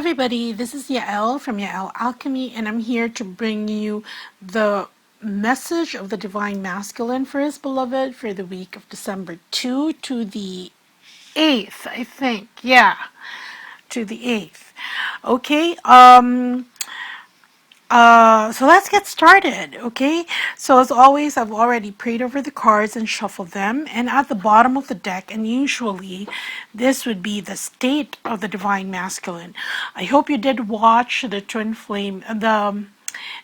everybody, this is Yael from Yael Alchemy, and I'm here to bring you the message of the Divine Masculine for his beloved for the week of December 2 to the 8th, I think. Yeah, to the 8th. Okay, so let's get started, okay? So as always, I've already prayed over the cards and shuffled them, and at the bottom of the deck, and usually this would be the state of the Divine Masculine. I hope you did watch the Twin Flame,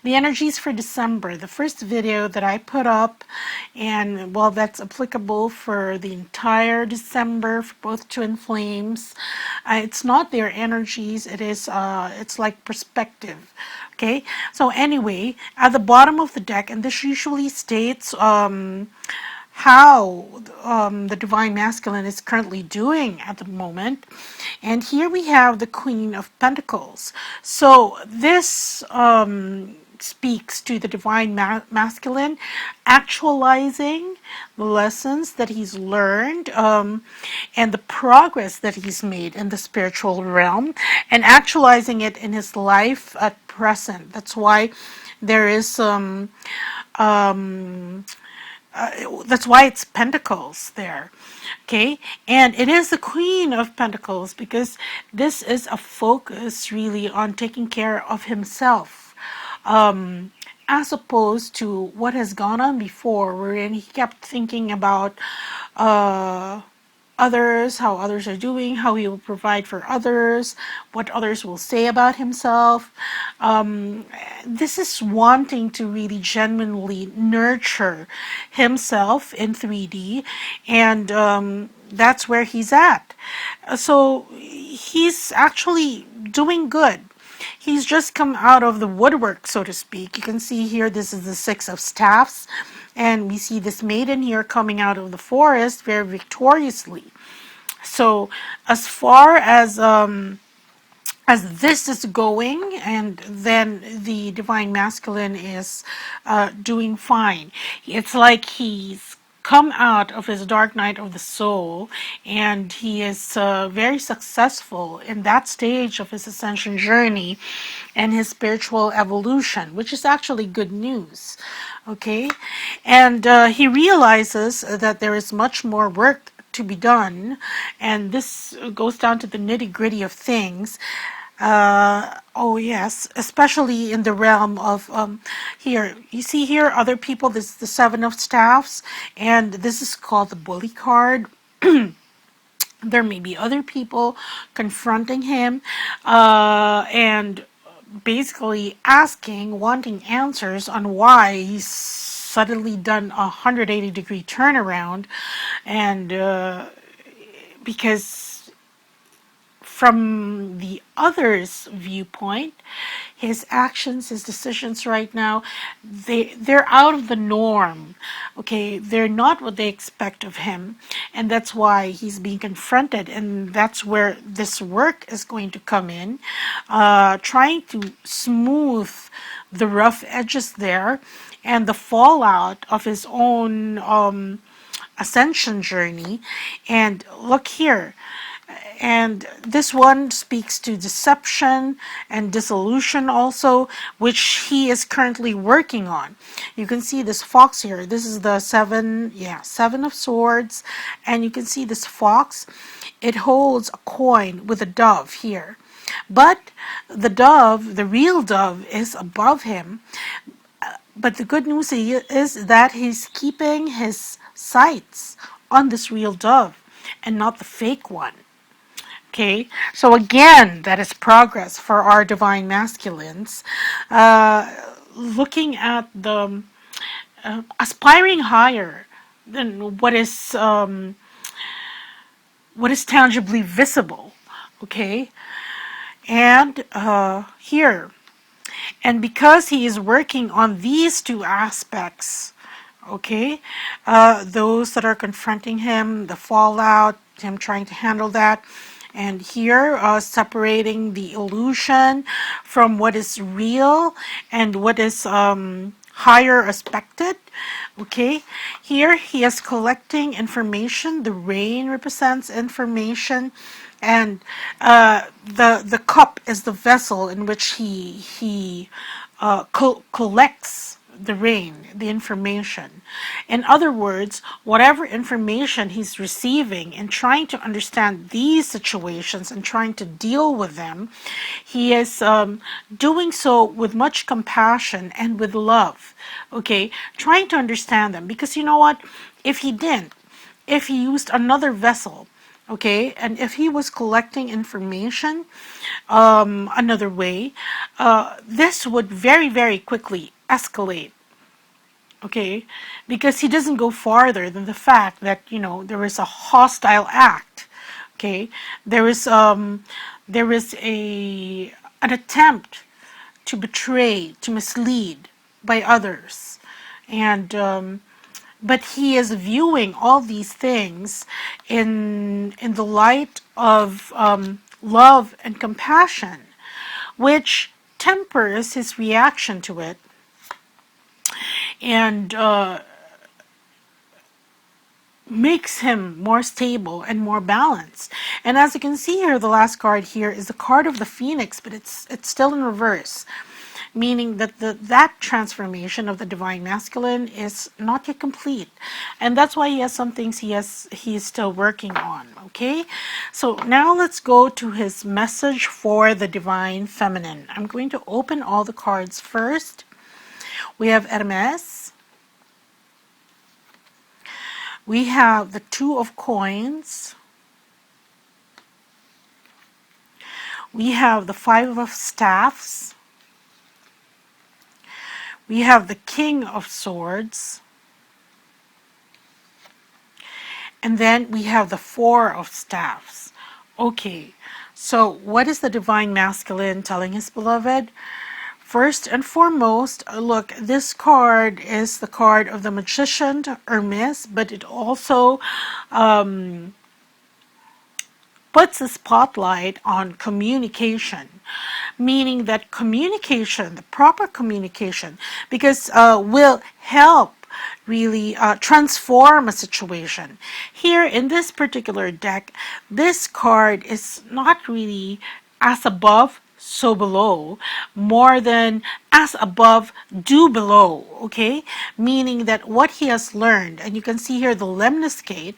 the energies for December, the first video that I put up, and well, that's applicable for the entire December for both twin flames. It's not their energies, it's like perspective. Okay, so anyway, at the bottom of the deck, and this usually states how the Divine Masculine is currently doing at the moment. And here we have the Queen of Pentacles. So this speaks to the Divine Masculine actualizing the lessons that he's learned and the progress that he's made in the spiritual realm and actualizing it in his life at present. That's why there is that's why it's Pentacles there. Okay, and it is the Queen of Pentacles because this is a focus really on taking care of himself, as opposed to what has gone on before, wherein he kept thinking about others, how others are doing, how he will provide for others, what others will say about himself. This is wanting to really genuinely nurture himself in 3D, and that's where he's at. So he's actually doing good. He's just come out of the woodwork, so to speak. You can see here, this is the Six of Staffs, and we see this maiden here coming out of the forest very victoriously. So as far as this is going, and then the Divine Masculine is doing fine. It's like he's come out of his dark night of the soul, and he is very successful in that stage of his ascension journey and his spiritual evolution, which is actually good news. Okay, and he realizes that there is much more work to be done, and this goes down to the nitty-gritty of things. Oh yes, especially in the realm of here. You see here other people. This is the Seven of Staffs, and this is called the Bully card. There may be other people confronting him, and basically asking, wanting answers on why he's suddenly done a 180-degree turnaround, and because from the other's viewpoint, his actions, his decisions right now, they're out of the norm. Okay, they're not what they expect of him, and that's why he's being confronted, and that's where this work is going to come in, trying to smooth the rough edges there and the fallout of his own ascension journey. And look here, and this one speaks to deception and dissolution also, which he is currently working on. You can see this fox here. This is the Seven of Swords, and you can see this fox. It holds a coin with a dove here, but the dove, the real dove, is above him. But the good news is that he's keeping his sights on this real dove and not the fake one. Okay, so again, that is progress for our Divine Masculines. Looking at the aspiring higher than what is tangibly visible. Okay, and here, and because he is working on these two aspects, okay, those that are confronting him, the fallout, him trying to handle that, and here separating the illusion from what is real and what is higher aspected. Okay, here he is collecting information. The rain represents information, and the cup is the vessel in which he collects the rain, the information. In other words, whatever information he's receiving and trying to understand these situations and trying to deal with them, he is doing so with much compassion and with love. Okay, trying to understand them, because you know what? If he didn't, if he used another vessel, okay, and if he was collecting information another way, this would very, very quickly escalate, okay, because he doesn't go farther than the fact that, you know, there is a hostile act, okay, there is a an attempt to betray, to mislead by others, and but he is viewing all these things in the light of love and compassion, which tempers his reaction to it, and makes him more stable and more balanced. And as you can see here, the last card here is the card of the Phoenix, but it's still in reverse, meaning that that transformation of the divine masculine is not yet complete, and that's why he has some things he's still working on. Okay, so now let's go to his message for the divine feminine. I'm going to open all the cards first. We have Hermes. We have the Two of Coins. We have the Five of Staffs. We have the King of Swords. And then we have the Four of Staffs. Okay, so what is the divine masculine telling his beloved? First and foremost, look, this card is the card of the magician, Hermes, but it also puts a spotlight on communication, meaning that communication, the proper communication, because will help really transform a situation. Here in this particular deck, this card is not really as above, so below, more than as above, do below, okay? Meaning that what he has learned, and you can see here the lemniscate,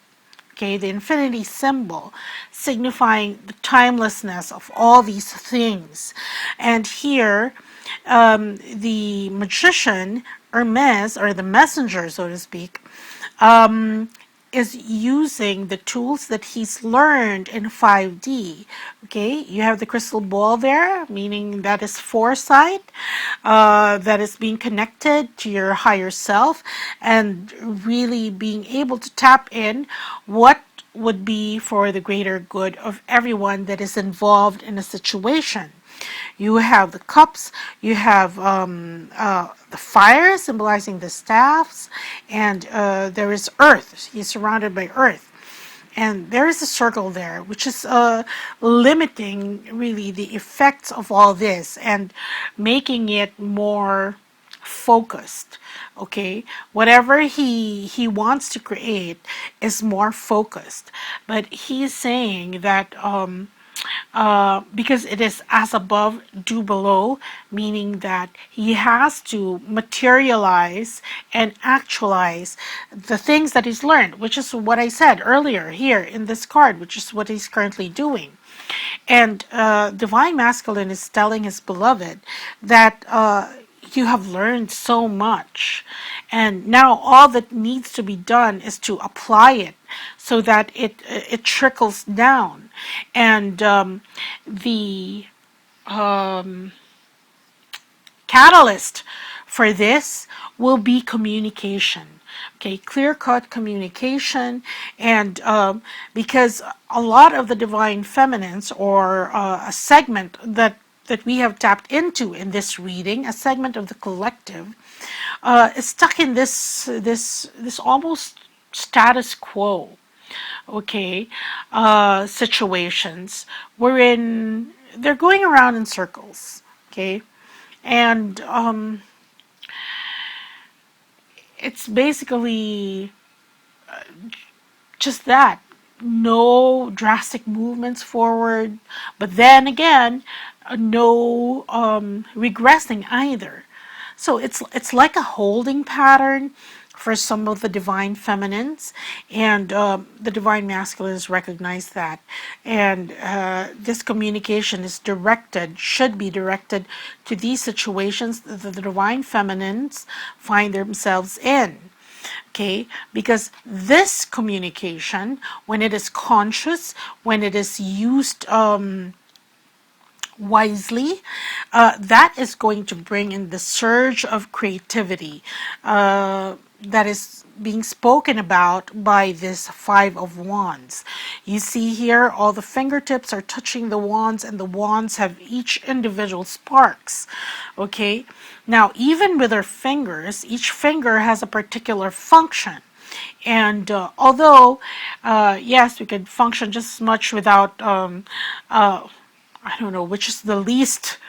okay, the infinity symbol signifying the timelessness of all these things. And here, the magician, Hermes, or the messenger, so to speak, is using the tools that he's learned in 5D. Okay, you have the crystal ball there, meaning that is foresight, that is being connected to your higher self and really being able to tap in what would be for the greater good of everyone that is involved in a situation. You have the cups, you have the fire symbolizing the staffs, and there is earth. He's surrounded by earth. And there is a circle there, which is limiting really the effects of all this and making it more focused. Okay, whatever he wants to create is more focused, but he's saying that because it is as above, do below, meaning that he has to materialize and actualize the things that he's learned, which is what I said earlier here in this card, which is what he's currently doing. And divine masculine is telling his beloved that you have learned so much, and now all that needs to be done is to apply it so that it trickles down. And the catalyst for this will be communication. Okay, clear-cut communication, and because a lot of the divine feminines, or a segment that we have tapped into in this reading, a segment of the collective, is stuck in this almost status quo, okay, situations wherein they're going around in circles, okay, and it's basically just that, no drastic movements forward, but then again, no regressing either. So it's like a holding pattern for some of the divine feminines, and the divine masculines recognize that. And this communication is directed, should be directed to these situations that the divine feminines find themselves in. Okay, because this communication, when it is conscious, when it is used wisely, that is going to bring in the surge of creativity that is being spoken about by this Five of Wands. You see here, all the fingertips are touching the wands, and the wands have each individual sparks. Okay, now even with our fingers, each finger has a particular function. And although, yes, we could function just as much without I don't know which is the least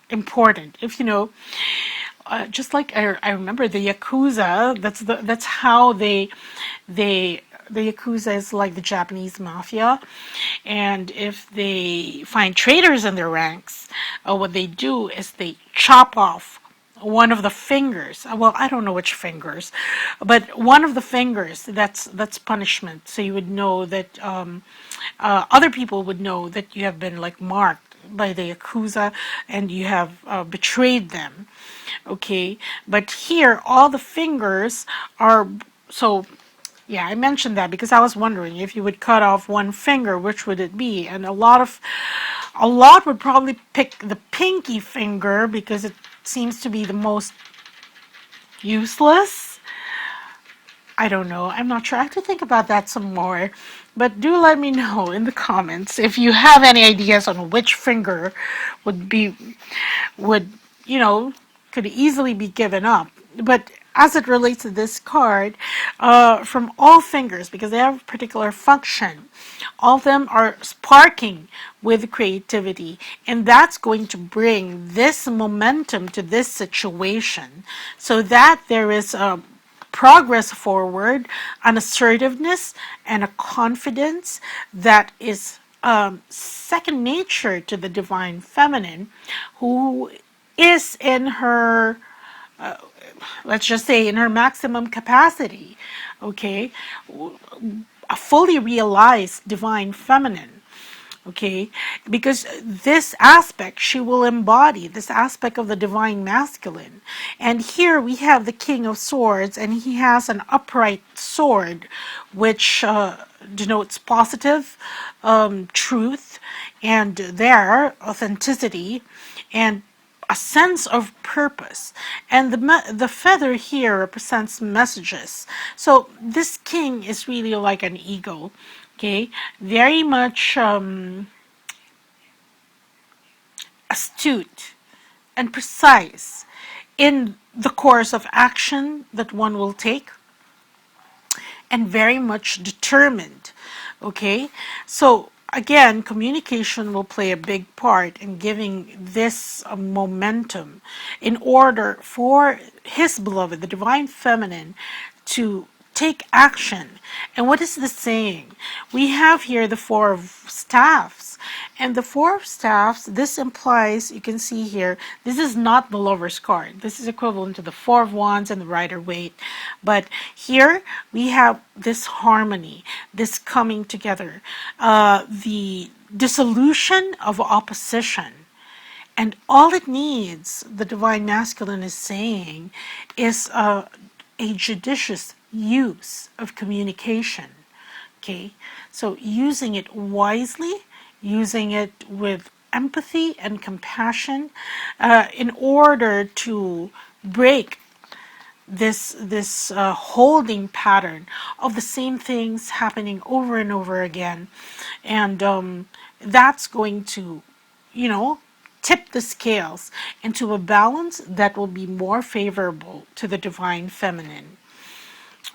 important. If you know, just like I remember the Yakuza. That's how they the Yakuza is like the Japanese mafia, and if they find traitors in their ranks, what they do is they chop off one of the fingers. Well, I don't know which fingers, but one of the fingers. That's punishment. So you would know that other people would know that you have been like marked by the Yakuza and you have betrayed them. Okay, but here all the fingers are so. Yeah, I mentioned that because I was wondering if you would cut off one finger, which would it be? And a lot would probably pick the pinky finger because it seems to be the most useless. I don't know. I'm not sure. I have to think about that some more. But do let me know in the comments if you have any ideas on which finger would be, would, you know, could easily be given up. But as it relates to this card, from all fingers, because they have a particular function, all of them are sparking with creativity. And that's going to bring this momentum to this situation so that there is a progress forward, an assertiveness, and a confidence that is second nature to the divine feminine, who is in her, let's just say, in her maximum capacity, okay? A fully realized divine feminine. Okay, because this aspect she will embody, this aspect of the divine masculine. And here we have the King of Swords, and he has an upright sword, which denotes positive truth and their authenticity and a sense of purpose. And the feather here represents messages. So this king is really like an eagle. Okay, very much astute and precise in the course of action that one will take, and very much determined. Okay, so again, communication will play a big part in giving this momentum in order for his beloved, the divine feminine, to take action. And what is this saying? We have here the Four of Staffs. And the Four of Staffs, this implies, you can see here, this is not the Lover's card. This is equivalent to the Four of Wands and the Rider-Waite. But here we have this harmony, this coming together, the dissolution of opposition. And all it needs, the divine masculine is saying, is a judicious use of communication. Okay, so using it wisely, using it with empathy and compassion, in order to break this holding pattern of the same things happening over and over again, and that's going to, you know, tip the scales into a balance that will be more favorable to the divine feminine.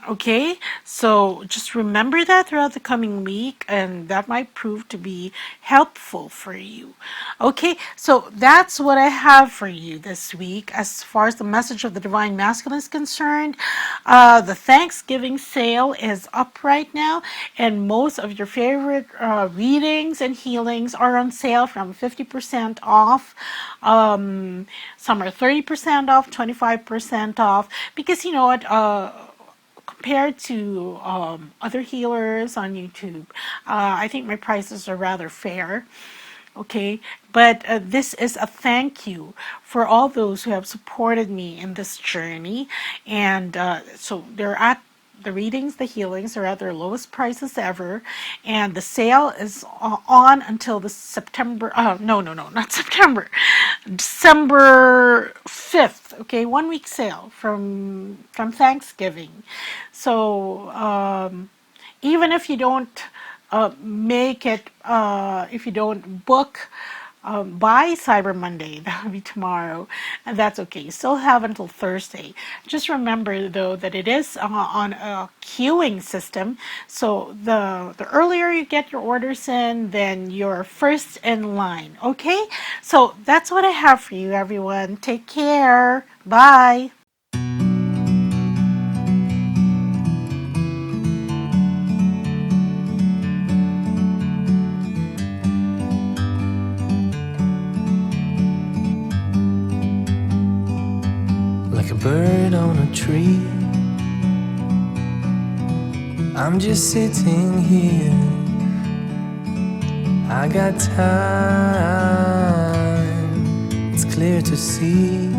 Okay, so just remember that throughout the coming week, and that might prove to be helpful for you. Okay, so that's what I have for you this week as far as the message of the Divine Masculine is concerned. The Thanksgiving sale is up right now, and most of your favorite readings and healings are on sale from 50% off. Some are 30% off, 25% off, because you know what? Compared to other healers on YouTube, I think my prices are rather fair. Okay, but this is a thank you for all those who have supported me in this journey, and so they're at the readings, the healings are at their lowest prices ever, and the sale is on until the September. No, not September, December 5th. Okay, 1 week sale from Thanksgiving. So even if you don't make it, if you don't book by Cyber Monday, that would be tomorrow, and that's okay. You still have until Thursday. Just remember, though, that it is on a queuing system, so the earlier you get your orders in, then you're first in line. Okay, so that's what I have for you, everyone. Take care. Bye. Like a bird on a tree, I'm just sitting here. I got time, it's clear to see.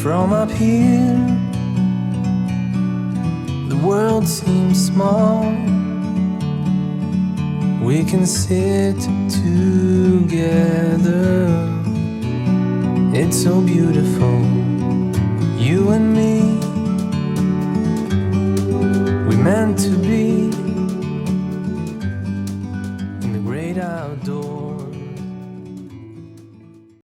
From up here, the world seems small. We can sit together. It's so beautiful, you and me. We meant to be in the great outdoors.